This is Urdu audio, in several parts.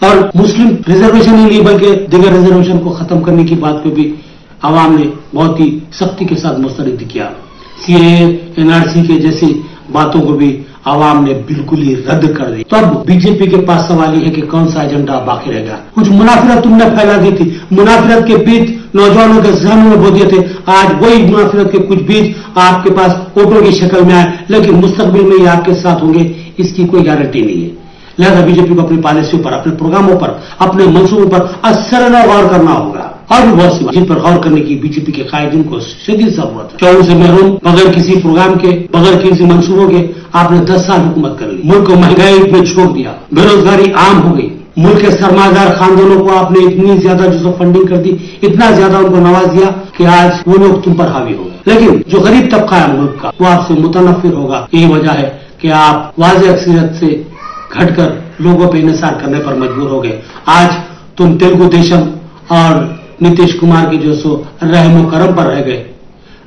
اور مسلم ریزرویشن ہی نہیں بلکہ دیگر ریزرویشن کو ختم کرنے کی بات کو بھی عوام نے بہت ہی سختی کے ساتھ مسترد کیا. سی اے NRC کے جیسی باتوں کو بھی عوام نے بالکل ہی رد کر دی. تو اب بی جے پی کے پاس سوال یہ ہے کہ کون سا ایجنڈا باقی رہے گا. کچھ منافرت تم نے پھیلا دی تھی، منافرت کے بیج نوجوانوں کے ذہنوں میں بو دیے تھے. آج وہی منافرت کے کچھ بیج آپ کے پاس ووٹوں کی شکل میں آئے، لیکن مستقبل میں یہ آپ کے ساتھ ہوں گے اس کی کوئی گارنٹی نہیں ہے. لہذا بی جے پی کو اپنی پالیسیوں پر، اپنے پروگراموں پر، اپنے منصوبوں پر اثر غور کرنا ہوگا. اور بھی بہت سی جن پر غور کرنے کی بی جے پی کے قائدین کو شدید ضرورت ہے. شعور سے محروم، بغیر کسی پروگرام کے، بغیر کسی منصوبوں کے آپ نے 10 سال حکومت کر لی. ملک کو مہنگائی میں چھوڑ دیا، بے روزگاری عام ہو گئی. ملک کے سرمایہ دار خاندانوں کو آپ نے اتنی زیادہ جو فنڈنگ کر دی، اتنا زیادہ ان کو نواز دیا کہ آج وہ لوگ تم پر حاوی ہو گئے. لیکن جو غریب طبقہ ہے ملک کا، وہ آپ سے متنفر ہوگا. یہی وجہ ہے کہ آپ واضح اکثریت سے گھٹ کر لوگوں پہ انحصار کرنے پر مجبور ہو گئے. آج تم تیلگو دیشم اور نتیش کمار کی جو سو رحم و کرم پر رہ گئے.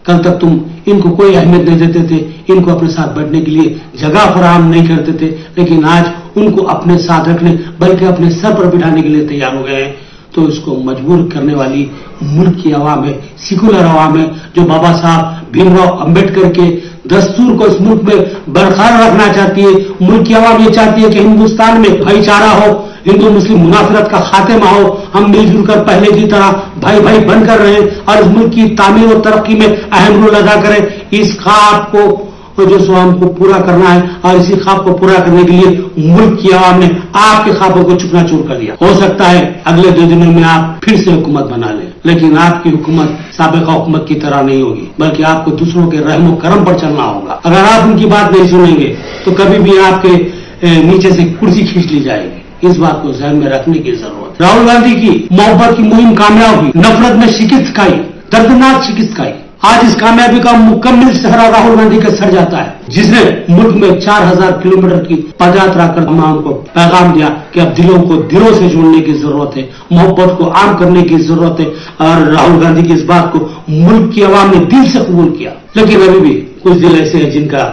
کل تک تم ان کو کوئی اہمیت نہیں دیتے تھے، ان کو اپنے ساتھ بیٹھنے کے لیے جگہ فراہم نہیں کرتے تھے، لیکن آج ان کو اپنے ساتھ رکھنے بلکہ اپنے سر پر بٹھانے کے لیے تیار ہو گئے ہیں. تو اس کو مجبور کرنے والی ملک کی عوام ہے، سیکولر عوام ہے، جو بابا صاحب بھیم راؤ امبیڈکر کے دستور کو اس ملک میں برقرار رکھنا چاہتی ہے. ملک کی عوام یہ چاہتی ہے کہ ہندوستان میں بھائی چارہ ہو، ہندو مسلم منافرت کا خاتمہ ہو، ہم مل جل کر پہلے کی طرح بھائی بھائی بن کر رہیں اور اس ملک کی تعمیر و ترقی میں اہم رول ادا کریں. اس خواب کو جو سو ہم کو پورا کرنا ہے، اور اسی خواب کو پورا کرنے کے لیے ملک کی عوام نے آپ کے خوابوں کو چکنا چور کر دیا. ہو سکتا ہے اگلے 2 دنوں میں آپ پھر سے حکومت بنا لیں، لیکن آپ کی حکومت سابقہ حکومت کی طرح نہیں ہوگی، بلکہ آپ کو دوسروں کے رحم و کرم پر چلنا ہوگا. اگر آپ ان کی بات نہیں سنیں گے تو کبھی بھی آپ کے نیچے سے کرسی کھینچ لی جائے گی. اس بات کو ذہن میں رکھنے کی ضرورت. راہل گاندھی کی محبت کی مہم کامیاب ہوئی، نفرت میں شکست کھائی، دردناک شکست کھائی. آج اس کامیابی کا مکمل سہرا راہل گاندھی کا سر جاتا ہے، جس نے ملک میں 4000 کلومیٹر کی پدیاترا کر تمام کو پیغام دیا کہ اب دلوں کو دلوں سے جوڑنے کی ضرورت ہے، محبت کو عام کرنے کی ضرورت ہے. اور راہل گاندھی کی اس بات کو ملک کی عوام نے دل سے قبول کیا. لیکن ابھی بھی کچھ دل ایسے ہیں جن کا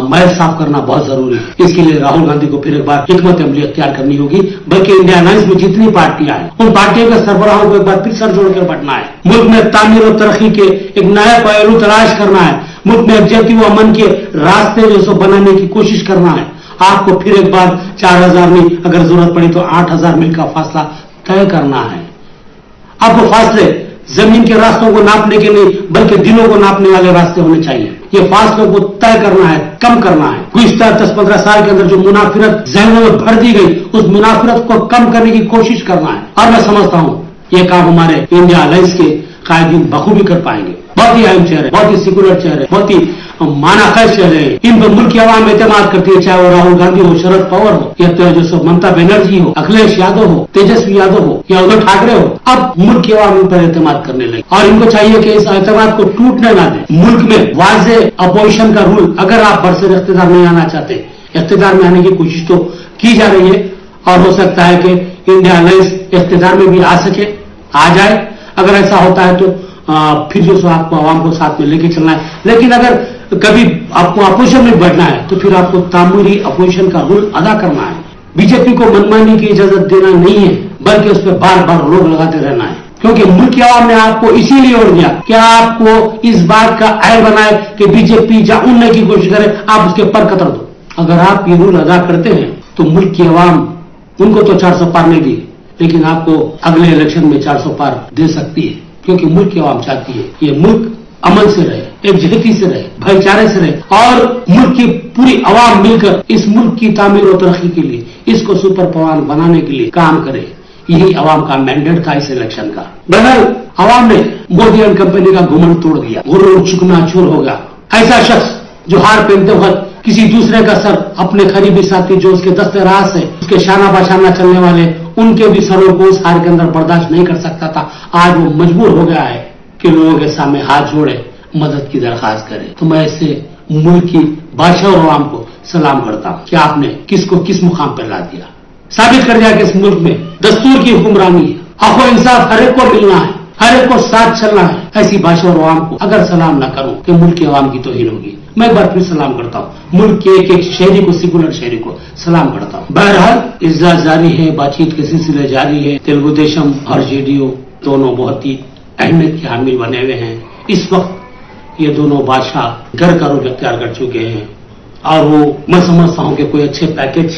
میل صاف کرنا بہت ضروری ہے. اس کے لیے راہل گاندھی کو پھر ایک بار حکمت عملی اختیار کرنی ہوگی، بلکہ انڈیا الائنس میں جتنی پارٹیاں ہیں ان پارٹیوں کے سربراہوں کو ایک بار پھر سر جوڑ کر بٹنا ہے. ملک میں تعمیر و ترقی کے ایک نیا پہلو تلاش کرنا ہے. ملک میں یکجہتی و امن کے راستے جو سو بنانے کی کوشش کرنا ہے. آپ کو پھر ایک بار 4000 نہیں، اگر ضرورت پڑی تو 8000 میل کا فاصلہ طے کرنا ہے. آپ کو فاصلے زمین کے راستوں کو ناپنے کے نہیں بلکہ دلوں کو ناپنے والے راستے ہونے چاہیے. یہ فاصلوں کو طے کرنا ہے، کم کرنا ہے. گزشتہ 10-15 سال کے اندر جو منافرت ذہنوں میں بھر دی گئی، اس منافرت کو کم کرنے کی کوشش کرنا ہے. اور میں سمجھتا ہوں یہ کام ہمارے انڈیا الائنس کے قائدین بخوبی کر پائیں گے. بہت ہی اہم چہرے، بہت ہی سیکولر چہرے، بہت ہی مانا خیز چہرے ہیں. ان پر ملک کی عوام اعتماد کرتی ہے، چاہے وہ راہل گاندھی ہو، شرد پوار ہو، یا جو سو ممتا بنرجی ہو، اکھلیش یادو ہو، تیجسوی یادو ہو، یا ادھو ٹھاکرے ہو. اب ملک کی عوام ان پر اعتماد کرنے لگے اور ان کو چاہیے کہ اس اعتماد کو ٹوٹنے نہ دیں. ملک میں واضح اپوزیشن کا رول، اگر آپ برسر اقتدار نہیں آنا چاہتے، اقتدار میں آنے کی کوشش تو کی جا رہی ہے اور ہو سکتا ہے کہ انڈیا الائنس اقتدار میں بھی آ سکے، آ جائے. اگر ایسا ہوتا ہے تو پھر جو سو آپ کو عوام کو ساتھ میں لے کے چلنا ہے. لیکن اگر کبھی آپ کو اپوزیشن میں بیٹھنا ہے تو پھر آپ کو تعمیری اپوزیشن کا رول ادا کرنا ہے. بی جے پی کو منمانی کی اجازت دینا نہیں ہے، بلکہ اس پہ بار بار روک لگاتے رہنا ہے. کیونکہ ملک کی عوام نے آپ کو اسی لیے ووٹ دیا کہ آپ کو اس بات کا اہل بنائے کہ بی جے پی جہاں اننے کی کوشش کرے آپ اس کے پر قطر دو. اگر آپ یہ رول ادا کرتے ہیں تو ملک کی عوام ان کو تو 400 پار نہیں دی، لیکن آپ کو اگلے الیکشن میں 400 پار دے سکتی ہے. کیونکہ ملک کی عوام چاہتی ہے یہ ملک امن سے رہے، یکجہتی سے رہے، بھائی چارے سے رہے، اور ملک کی پوری عوام مل کر اس ملک کی تعمیر و ترقی کے لیے، اس کو سپر پاور بنانے کے لیے کام کرے. یہی عوام کا مینڈیٹ تھا اس الیکشن کا. بہرحال عوام نے مودی اینڈ کمپنی کا گھمنڈ توڑ دیا، غرور چکنا چور ہو گیا. ایسا شخص جو ہار پہنتے وقت کسی دوسرے کا سر، اپنے قریبی ساتھی جو اس کے دست راز ہے، اس کے شانہ باشانہ چلنے والے، ان کے بھی سروں کو اس ہار کے اندر برداشت نہیں کر سکتا تھا. آج وہ مجبور ہو گیا ہے کہ لوگوں کے سامنے ہاتھ جوڑے، مدد کی درخواست کرے. تو میں اس سے ملک کی بادشاہ اور عوام کو سلام کرتا ہوں کہ آپ نے کس کو کس مقام پر لا دیا، ثابت کر دیا کہ اس ملک میں دستور کی حکمرانی ہے، حق و انصاف ہر ایک کو ملنا ہے، ہر ایک کو ساتھ چلنا ہے. ایسی بادشاہ اور عوام کو اگر سلام نہ کروں کہ ملک کی عوام کی توہین ہوگی. میں ایک بار پھر سلام کرتا ہوں ملک کے ایک ایک شہری کو, سیکولر شہری کو سلام کرتا ہوں. بہرحال اجلاس جاری ہے, بات چیت کے سلسلے جاری ہے. تلگو دیشم اور JDU دونوں بہت ہی اہمیت کے حامل بنے ہوئے ہیں. اس وقت یہ دونوں بادشاہ گھر کا رخ اختیار کر چکے ہیں اور وہ میں سمجھتا ہوں کہ کوئی اچھے پیکج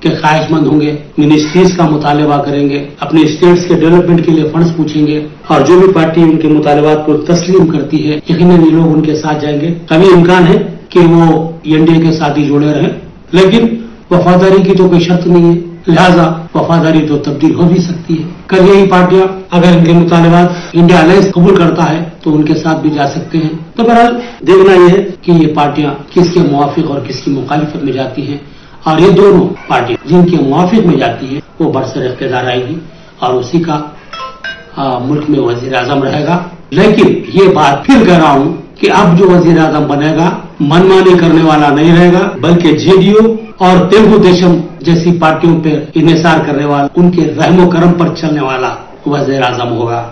کے خواہش مند ہوں گے. منسٹریز کا مطالبہ کریں گے, اپنے اسٹیٹس کے ڈیولپمنٹ کے لیے فنڈز پوچھیں گے اور جو بھی پارٹی ان کے مطالبات کو تسلیم کرتی ہے یقیناً یہ لوگ ان کے ساتھ جائیں گے. کبھی امکان ہے کہ وہ NDA کے ساتھ ہی جڑے رہیں, لیکن وفاداری کی تو کوئی شرط نہیں ہے, لہذا وفاداری تو تبدیل ہو بھی سکتی ہے. کل یہی پارٹیاں اگر ان کے مطالبات انڈیا الائنس قبول کرتا ہے تو ان کے ساتھ بھی جا سکتے ہیں. تو بہرحال دیکھنا یہ ہے کہ یہ پارٹیاں کس کے موافق اور کس کی مخالفت میں جاتی ہیں, اور یہ دونوں پارٹیاں جن کے موافق میں جاتی ہے وہ برسر اقتدار آئے گی اور اسی کا ملک میں وزیر اعظم رہے گا. لیکن یہ بات پھر کہہ رہا ہوں کہ اب جو وزیر اعظم بنے گا منمانی کرنے والا نہیں رہے گا, بلکہ JDU اور تلگو دیشم جیسی پارٹیوں پر انحصار کرنے والا, ان کے رحم و کرم پر چلنے والا وزیر اعظم ہوگا.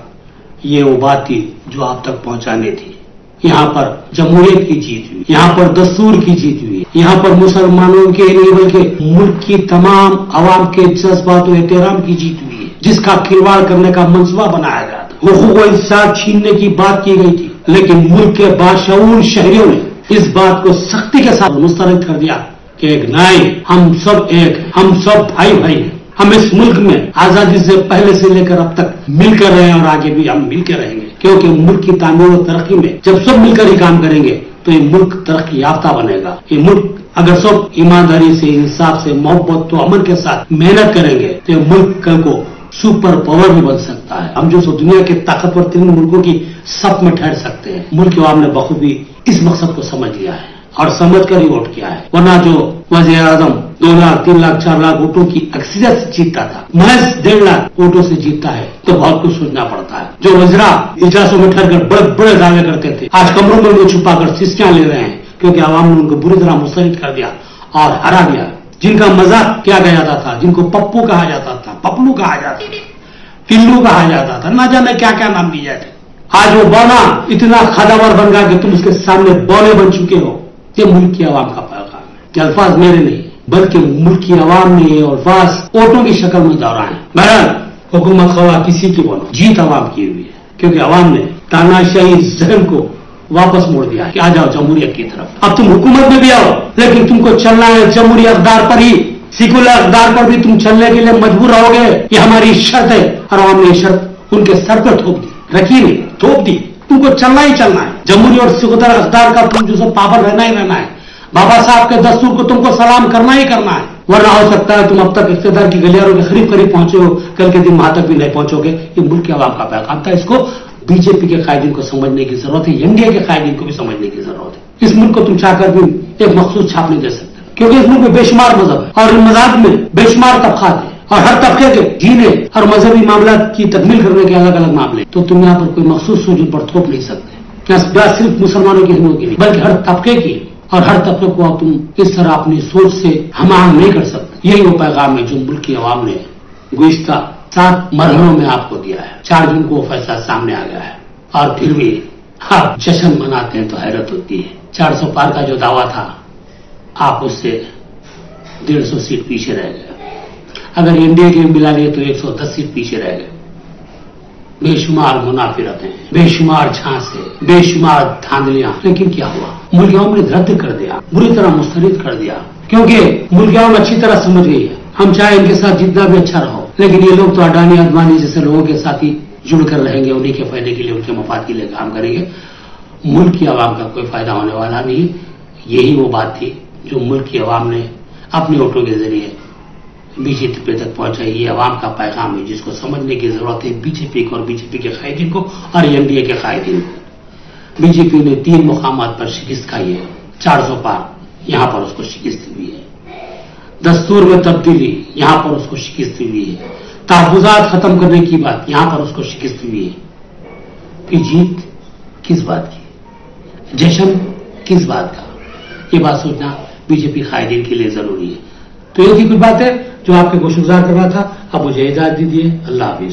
یہ وہ بات تھی جو آپ تک پہنچانے تھی. یہاں پر جمہوریت کی جیت ہوئی, یہاں پر دستور کی جیت ہوئی, یہاں پر مسلمانوں کے نہیں بلکہ ملک کی تمام عوام کے جذبات و احترام کی جیت ہوئی ہے, جس کا کھلواڑ کرنے کا منصوبہ بنایا گیا تھا. حقوق و انصاف چھیننے کی بات کی گئی تھی, لیکن ملک کے باشعور شہریوں نے اس بات کو سختی کے ساتھ مسترد کر دیا کہ ایک نائب, ہم سب ایک, ہم سب بھائی بھائی ہیں. ہم اس ملک میں آزادی سے پہلے سے لے کر اب تک مل کر رہے ہیں اور آگے بھی ہم مل کے رہیں گے, کیونکہ ملک کی تعمیر و ترقی میں جب سب مل کر ہی کام کریں گے تو یہ ملک ترقی یافتہ بنے گا. یہ ملک اگر سب ایمانداری سے, انصاف سے, محبت و امن کے ساتھ محنت کریں گے تو یہ ملک کل کو سپر پاور بھی بن سکتا ہے. ہم جو سو دنیا کے طاقتور ترین ملکوں کی صف میں ٹھہر سکتے ہیں. ملک عوام نے بخوبی اس مقصد کو سمجھ لیا ہے اور سمجھ کر ہی ووٹ کیا ہے, ورنہ جو وزیر اعظم 2 لاکھ 3 لاکھ 4 لاکھ ووٹوں کی اکثریت سے جیتتا تھا, محض 1.5 لاکھ ووٹوں سے جیتتا ہے تو بہت کچھ سوچنا پڑتا ہے. جو وزراء اجلاسوں میں ٹھہر کر بڑے بڑے دعوے کرتے تھے, آج کمروں میں وہ چھپا کر سسکیاں لے رہے ہیں کیونکہ عوام نے ان کو بری طرح مسترد کر دیا اور ہرا دیا. جن کا مذاق کیا گیا جاتا تھا, جن کو پپو کہا جاتا تھا, پپلو کہا جاتا تھا, ٹلو کہا جاتا تھا, نہ جانے کیا کیا نام دیے جاتے, آج وہ بونا اتنا خداور بن گیا کہ تم اس کے سامنے بونے بن چکے ہو. یہ ملک کی عوام کا پیغام ہے. یہ الفاظ میرے نہیں بلکہ ملک کی عوام نے یہ الفاظ ووٹوں کی شکل میں دہرائے ہیں. بہرحال حکومت خواہ کسی کی بولو, جیت عوام کی ہوئی ہے کیونکہ عوام نے تاناشاہی ذہن کو واپس موڑ دیا ہے کہ آ جاؤ جمہوریت کی طرف. اب تم حکومت میں بھی آؤ, لیکن تم کو چلنا ہے جمہوری اقدار پر ہی, سیکولر اقدار پر بھی تم چلنے کے لیے مجبور رہو گے. یہ ہماری شرط ہے اور عوام نے یہ شرط ان کے سر پر تھوپ دی, رکھی نہیں, تھوپ دی. تم کو چلنا ہی چلنا ہے. جمہوری اور سیکولر اقدار کا تم جو سب پابند رہنا ہی رہنا ہے. بابا صاحب کے دستور کو تم کو سلام کرنا ہی کرنا ہے, ورنہ ہو سکتا ہے تم اب تک اقتدار کی گلیاروں کے قریب پہنچے ہو, کل کے دن وہاں تک بھی نہیں پہنچو گے. یہ ملک کے عوام کا پیغام تھا. اس کو BJP کے قائدین کو سمجھنے کی ضرورت ہے, NDA کے قائدین کو بھی سمجھنے کی ضرورت ہے. اس ملک کو تم چاہ کر بھی ایک مخصوص چھاپ نہیں دے سکتے, کیونکہ اس ملک میں بے شمار مذہب ہے اور ان مذاہب میں بے شمار طبقات ہیں اور ہر طبقے کے جینے اور مذہبی معاملات کی تکمیل کرنے کے الگ الگ معاملے. تو تم یہاں پر کوئی مخصوص سوچ پر تھوپ نہیں سکتے. کیا صرف مسلمانوں کی ہندوؤں کی نہیں بلکہ ہر طبقے کی, اور ہر طبقے کو تم اس طرح اپنی سوچ سے ہم آہنگ نہیں کر سکتے. یہی وہ پیغام ہے جو ملک کی عوام نے گزشتہ 7 مرحلوں میں آپ کو دیا ہے. 4 جون کو وہ فیصلہ سامنے آ گیا ہے اور پھر بھی آپ جشن مناتے ہیں تو حیرت ہوتی ہے. 400 پار کا جو دعویٰ تھا آپ اس سے 150 سیٹ پیچھے رہ گئے. اگر NDA کے ملا لیے تو 110 سیٹ پیچھے رہ گئے. بے شمار منافرتیں, بے شمار چھانسے, بے شمار دھاندلیاں, لیکن کیا ہوا؟ ملک عوام نے رد کر دیا, بری طرح مسترد کر دیا, کیونکہ ملک عوام اچھی طرح سمجھ گئی ہے. ہم چاہے ان کے ساتھ جتنا بھی اچھا رہو, لیکن یہ لوگ تو اڈانی ادوانی جیسے لوگوں کے ساتھ ہی جڑ کر رہیں گے, انہیں کے فائدے کے لیے, ان کے مفاد کے لیے کام کریں گے. ملک کی عوام کا کوئی فائدہ ہونے والا نہیں. یہی وہ بات تھی جو ملک کی عوام نے اپنے ووٹوں کے ذریعے BJP پہ تک پہنچائی. یہ عوام کا پیغام ہے جس کو سمجھنے کی ضرورت ہے BJP کو اور BJP کے قائدین کو اور NDA کے قائدین کو. BJP نے 3 مقامات پر شکست کھائی ہے. 400 پار یہاں پر اس کو شکست ہوئی ہے. دستور میں تبدیلی یہاں پر اس کو شکست ہوئی ہے. تحفظات ختم کرنے کی بات یہاں پر اس کو شکست ہوئی ہے. پھر جیت کس بات کی, جشن کس بات کا, یہ بات سوچنا BJP قائدین کے لیے ضروری ہے. تو یہ تھی کچھ بات ہے جو آپ کے گوشگزار کر رہا تھا. اب مجھے اجازت دیجیے. اللہ حافظ.